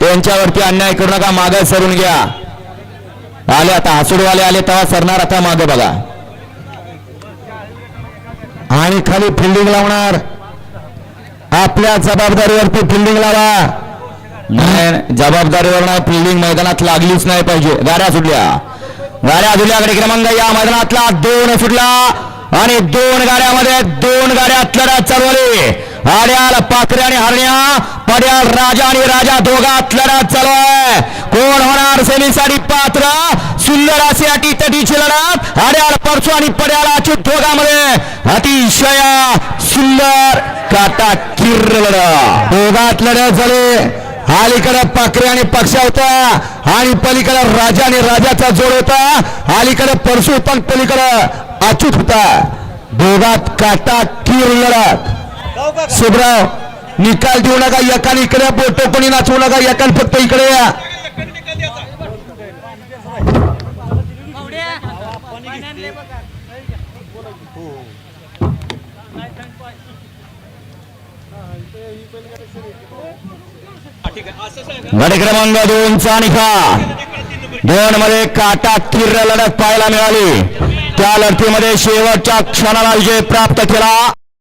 यांच्यावरती अन्याय करू नका, मागे सरून घ्या. आले आता हसूडवाले आले तेव्हा सरणार, आता मागे बघा. आणि खाली फिल्डिंग लावणार, आपल्या जबाबदारीवरती फिल्डिंग लावा. नाही जबाबदारीवर नाही, फिल्डिंग मैदानात लागलीच नाही पाहिजे. गाड्या सुटल्या क्रमांक या मैदानातला 2 सुटला आणि 2 गाड्यामध्ये 2 गाड्यात लढत चालू आहे. आड्याल पाखरे आणि हरण्या, पड्याल राजा आणि राजा दोघात लढत चालू आहे. कोण होणार सेमीसाठी पात्र? सुंदर अशी अटीतटीची लढत. आड्याल परसू आणि पड्याल अच्युत दोघांमध्ये अतिशय सुंदर काटा किर्र लढत, दोघात लढत झाली. अलीकडे पाखरे आणि पक्षा होता आणि पलीकडे राजा आणि राजाचा जोड होता. अलीकडे परशु पण पलीकडे अच्युत होता. दोघात काटा किर लढत. सुब्राव निकाल देऊ नका, एकाने इकडे बोटो कोणी नाचवू नका, एकाने फक्त इकडे या. गाडी क्रमांक 2 चा निकाल 2 मध्ये काटा किर्र लढत पाहायला मिळाली. त्या लढतीमध्ये शेवटच्या क्षणाला विजय प्राप्त केला.